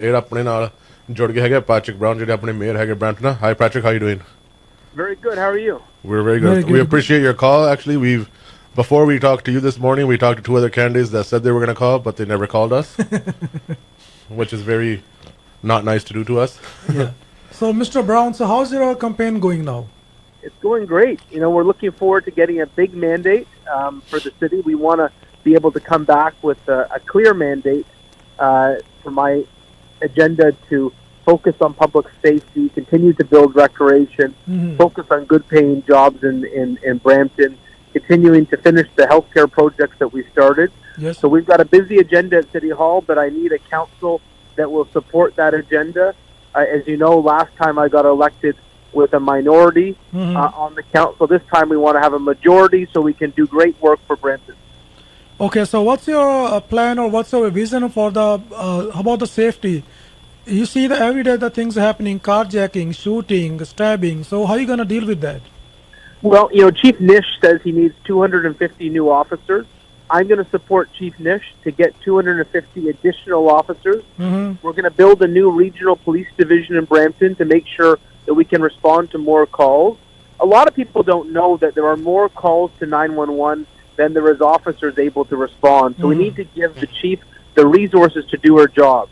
ਇਹ ਆਪਣੇ ਨਾਲ ਜੁੜ ਕੇ ਹੈਗੇ ਪੈਟ੍ਰਿਕ ਬ੍ਰਾਊਨ ਜਿਹੜੇ ਆਪਣੇ ਮੇਅਰ ਹੈਗੇ Brampton high Patrick how you doing Very good. How are you? we're very good we appreciate your call actually we've before we talked to you this morning we talked to two other candidates that said they were going to call but they never called us which is very not nice to do to us Yeah. So, Mr. Brown, so how's your campaign going now? It's going great. You know, we're looking forward to getting a big mandate for the city. We want to be able to come back with a clear mandate for my agenda to focus on public safety, continue to build recreation, focus on good paying jobs in Brampton, continuing to finish the healthcare projects that we started. Yes. So we've got a busy agenda at City Hall, but I need a council that will support that agenda. As you know, last time I got elected with a minority on the council. This time we want to have a majority so we can do great work for Brampton. Okay, so what's your plan or what's your vision for the about the safety? You see that every day the things are happening, carjacking, shooting, stabbing. So how are you going to deal with that? Well, you know, Chief Nish says he needs 250 new officers. I'm going to support Chief Nish to get 250 additional officers. We're going to build a new regional police division in Brampton to make sure that we can respond to more calls. A lot of people don't know that there are more calls to 911 than there is officers able to respond. So we need to give the chief the resources to do her job.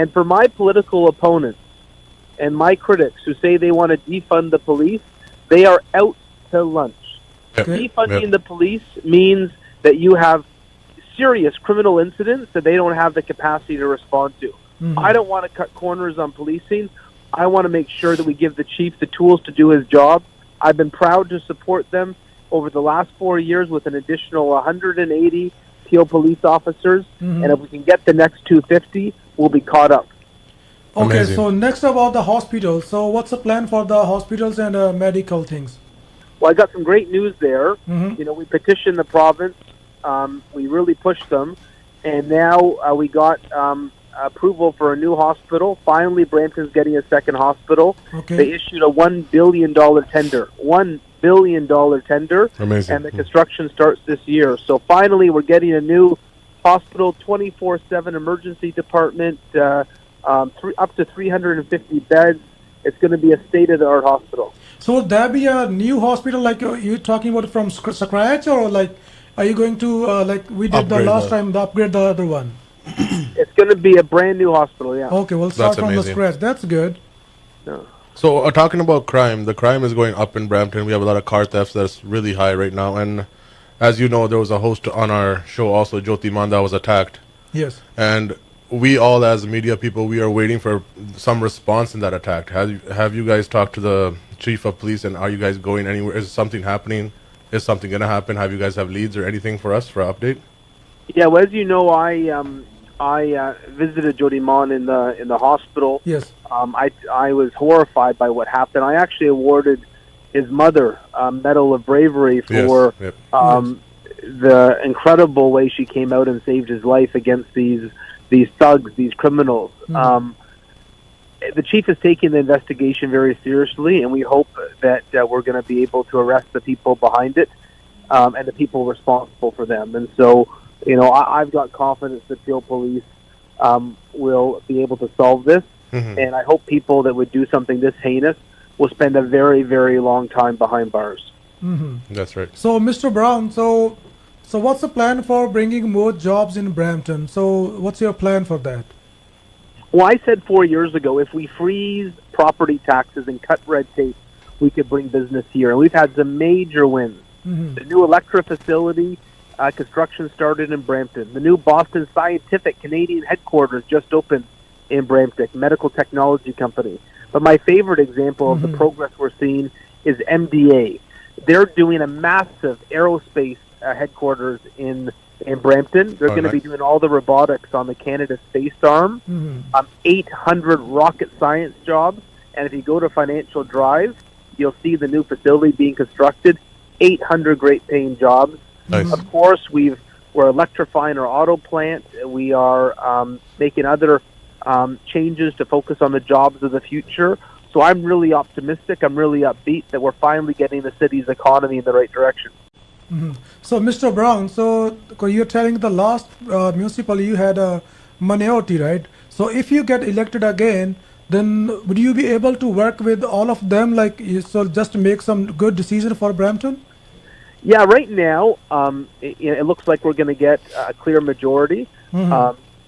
And for my political opponents and my critics who say they want to defund the police, they are out to lunch. Defunding the police means that you have serious criminal incidents that they don't have the capacity to respond to. I don't want to cut corners on policing. I want to make sure that we give the chief the tools to do his job. I've been proud to support them over the last 4 years with an additional 180 Peel police officers. And if we can get the next 250, we'll be caught up. Okay, Amazing. so next about the hospitals. So what's the plan for the hospitals and medical things? Well, I got some great news there. You know, we petitioned the province. We really pushed them. And now we got approval for a new hospital. Finally, Brampton's getting a second hospital. Okay. They issued a $1 billion tender. $1 billion tender. Amazing. And the construction starts this year. So finally, we're getting a new hospital, 24/7 emergency department, up to 350 beds. It's going to be a state-of-the-art hospital. So would there be a new hospital like you're talking about from scratch, or like are you going to like we did the Upgrade last the- time, the upgrade the other one? It's going to be a brand new hospital, yeah. Okay, we'll start That's from the amazing. scratch. That's good. So talking about crime, the crime is going up in Brampton. We have a lot of car thefts that's really high right now. And as you know, there was a host on our show also, Jyoti Man, that was attacked. Yes. And we all as media people, we are waiting for some response in that attack. Have you guys talked to the chief of police and are you guys going anywhere? Is something happening? Is something going to happen? Have you guys have leads or anything for us for an update? Yeah, well, as you know, I visited Jody Mon in the hospital. Yes. I was horrified by what happened. I actually awarded his mother a Medal of Bravery for Yes. the incredible way she came out and saved his life against these thugs, these criminals. The chief is taking the investigation very seriously, and we hope that we're going to be able to arrest the people behind it and the people responsible for them. And so, you know, I've got confidence that Peel Police will be able to solve this, and I hope people that would do something this heinous will spend a very, very long time behind bars. That's right. So, Mr. Brown, so what's the plan for bringing more jobs in Brampton? So, what's your plan for that? Well, I said 4 years ago, if we freeze property taxes and cut red tape, we could bring business here. And we've had some major wins. The new Electra facility, construction started in Brampton. The new Boston Scientific Canadian headquarters just opened in Brampton, medical technology company. But my favorite example of the progress we're seeing is MDA. They're doing a massive aerospace headquarters in Brampton. They're going to be doing all the robotics on the Canada Space Arm. 800 rocket science jobs. And if you go to Financial Drive, you'll see the new facility being constructed. 800 great paying jobs. Nice. Of course, we're electrifying our auto plant. We are making other changes to focus on the jobs of the future. So I'm really optimistic. I'm really upbeat that we're finally getting the city's economy in the right direction. So, Mr. Brown, so you're telling the last municipal you had a minority, right? So if you get elected again, then would you be able to work with all of them, like so just make some good decision for Brampton? Yeah, right now, it looks like we're going to get a clear majority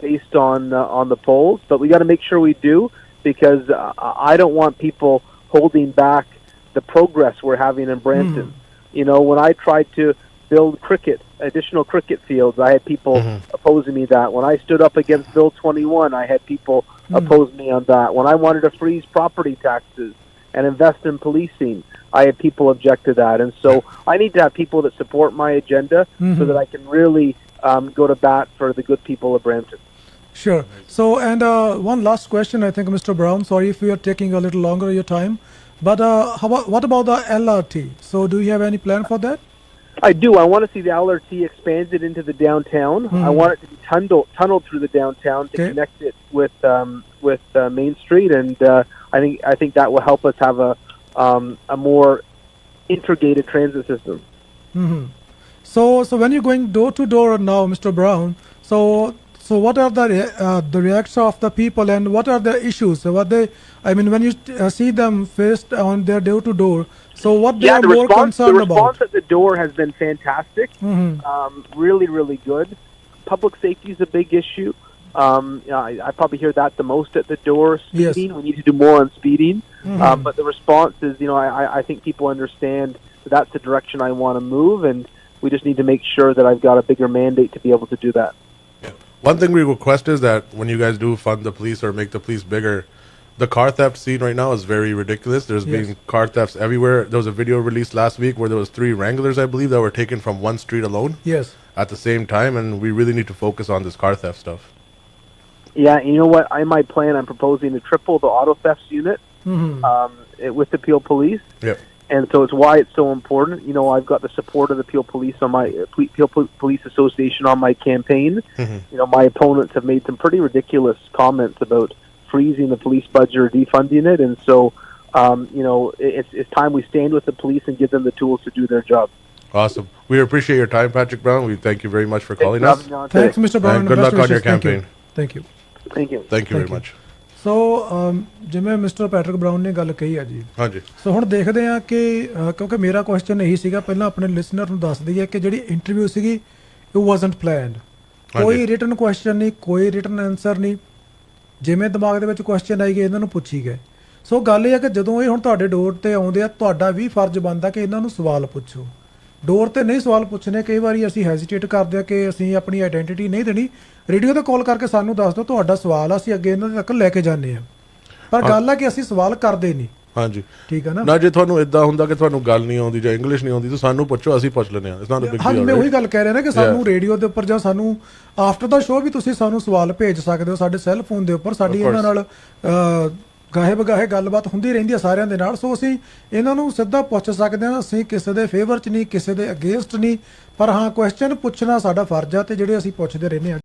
based on the polls, but we got to make sure we do, because I don't want people holding back the progress we're having in Brampton. You know, when I tried to build additional cricket fields, I had people opposing me that. When I stood up against Bill 21, I had people oppose me on that. When I wanted to freeze property taxes and invest in policing, I had people object to that. And so I need to have people that support my agenda so that I can really go to bat for the good people of Brampton. Sure. So, and one last question, I think, Mr. Brown. Sorry if we are taking a little longer your time, but what about the LRT? So, do you have any plan for that? I do. I want to see the LRT expanded into the downtown. I want it to be tunneled through the downtown to connect it with Main Street, and I think that will help us have a more integrated transit system. So when you're going door to door now, Mr. Brown, so what are the reactions of the people, and what are the issues? So when you see them faced on their door to door, so what they are more concerned about? The response at the door has been fantastic. Really, really good. Public safety is a big issue. I probably hear that the most at the door. Speeding, we need to do more on speeding. But the response is, I think people understand that's the direction I want to move, and we just need to make sure that I've got a bigger mandate to be able to do that. One thing we request is that when you guys do fund the police or make the police bigger, the car theft scene right now is very ridiculous. There's been car thefts everywhere. There was a video released last week where there was 3 Wranglers, I believe, that were taken from one street alone. At the same time, and we really need to focus on this car theft stuff. Yeah, you know what? In my plan, I'm proposing to triple the auto thefts unit with the Peel Police. And so it's why it's so important. I've got the support of the Peel Police on my Peel Police Association on my campaign. My opponents have made some pretty ridiculous comments about freezing the police budget or defunding it, and so it's time we stand with the police and give them the tools to do their job. Awesome. We appreciate your time, Patrick Brown. We thank you very much for calling us. Thanks, Mr. Brown. And good luck on your campaign. Thank you. Thank you very much. ਸੋ ਜਿਵੇਂ mister Patrick brown ਨੇ ਗੱਲ ਕਹੀ ਆ ਜੀ, ਹਾਂਜੀ, ਸੋ ਹੁਣ ਦੇਖਦੇ ਆ ਕਿ ਕਿਉਂਕਿ ਮੇਰਾ ਕੁਐਸਚਨ ਇਹੀ ਸੀਗਾ, ਪਹਿਲਾਂ ਆਪਣੇ ਲਿਸਨਰ ਨੂੰ ਦੱਸ ਦਈਏ ਕਿ ਜਿਹੜੀ ਇੰਟਰਵਿਊ ਸੀਗੀ ਇਟ ਵਾਜ਼ਨਟ ਪਲੈਨਡ, ਕੋਈ ਰਿਟਨ ਕੁਐਸਚਨ ਨਹੀਂ, ਕੋਈ ਰਿਟਨ ਆਨਸਰ ਨਹੀਂ, ਜਿਵੇਂ ਦਿਮਾਗ ਦੇ ਵਿੱਚ ਕੁਐਸਚਨ ਆਈ ਗਏ ਇਹਨਾਂ ਨੂੰ ਪੁੱਛੀ ਗਏ। ਸੋ ਗੱਲ ਇਹ ਆ ਕਿ ਜਦੋਂ ਇਹ ਹੁਣ ਤੁਹਾਡੇ ਡੋਰ 'ਤੇ ਆਉਂਦੇ ਆ, ਤੁਹਾਡਾ ਵੀ ਫਰਜ਼ ਬਣਦਾ ਕਿ ਇਹਨਾਂ ਨੂੰ ਸਵਾਲ ਪੁੱਛੋ। ਡੋਰ 'ਤੇ ਨਹੀਂ ਸਵਾਲ ਪੁੱਛਣੇ, ਕਈ ਵਾਰੀ ਅਸੀਂ ਹੈਜ਼ੀਟੇਟ ਕਰਦੇ ਹਾਂ ਕਿ ਅਸੀਂ ਆਪਣੀ ਆਈਡੈਂਟੀਟੀ ਨਹੀਂ ਦੇਣੀ, ਰੇਡੀਓ 'ਤੇ ਕਾਲ ਕਰਕੇ ਸਾਨੂੰ ਦੱਸ ਦਿਓ ਤੁਹਾਡਾ ਸਵਾਲ, ਅਸੀਂ ਅੱਗੇ ਇਹਨਾਂ ਤੱਕ ਲੈ ਕੇ ਜਾਂਦੇ ਹਾਂ। ਪਰ ਗੱਲ ਆ ਕਿ ਅਸੀਂ ਸਵਾਲ ਕਰਦੇ ਨਹੀਂ। ਹਾਂਜੀ, ਠੀਕ ਹੈ ਨਾ ਜੇ ਤੁਹਾਨੂੰ ਇਦਾਂ ਹੁੰਦਾ ਕਿ ਤੁਹਾਨੂੰ ਗੱਲ ਨਹੀਂ ਆਉਂਦੀ ਜਾਂ ਇੰਗਲਿਸ਼ ਨਹੀਂ ਆਉਂਦੀ ਤਾਂ ਸਾਨੂੰ ਪੁੱਛੋ, ਅਸੀਂ ਪੁੱਛ ਲੈਂਦੇ ਹਾਂ। ਹਾਂਜੀ, ਮੈਂ ਉਹੀ ਗੱਲ ਕਹਿ ਰਿਹਾ ਨਾ ਕਿ ਸਾਨੂੰ ਰੇਡੀਓ ਦੇ ਉੱਪਰ ਜਾਂ ਸਾਨੂੰ ਆਫਟਰ ਦਾ ਸ਼ੋਅ ਵੀ ਤੁਸੀਂ ਸਾਨੂੰ ਸਵਾਲ ਭੇਜ ਸਕਦੇ ਹੋ ਸਾਡੇ ਸੈੱਲ ਫੋਨ ਦੇ ਉੱਪਰ। ਸਾਡੀ ਇਹਨਾਂ ਨਾਲ ਗਾਹੇ ਬਗਾਹੇ ਗੱਲਬਾਤ ਹੁੰਦੀ ਰਹਿੰਦੀ ਆ ਸਾਰਿਆਂ ਦੇ ਨਾਲ, ਸੋ ਅਸੀਂ ਇਹਨਾਂ ਨੂੰ ਸਿੱਧਾ ਪੁੱਛ ਸਕਦੇ ਹਾਂ। ਅਸੀਂ ਕਿਸੇ ਦੇ ਫੇਵਰ 'ਚ ਨਹੀਂ, ਕਿਸੇ ਦੇ ਅਗੇਂਸਟ ਨਹੀਂ, ਪਰ ਹਾਂ ਕੁਐਸਚਨ ਪੁੱਛਣਾ ਸਾਡਾ ਫਰਜ਼ ਆ ਤੇ ਜਿਹੜੇ ਅਸੀਂ ਪੁੱਛਦੇ ਰਹਿੰਦੇ ਹਾਂ।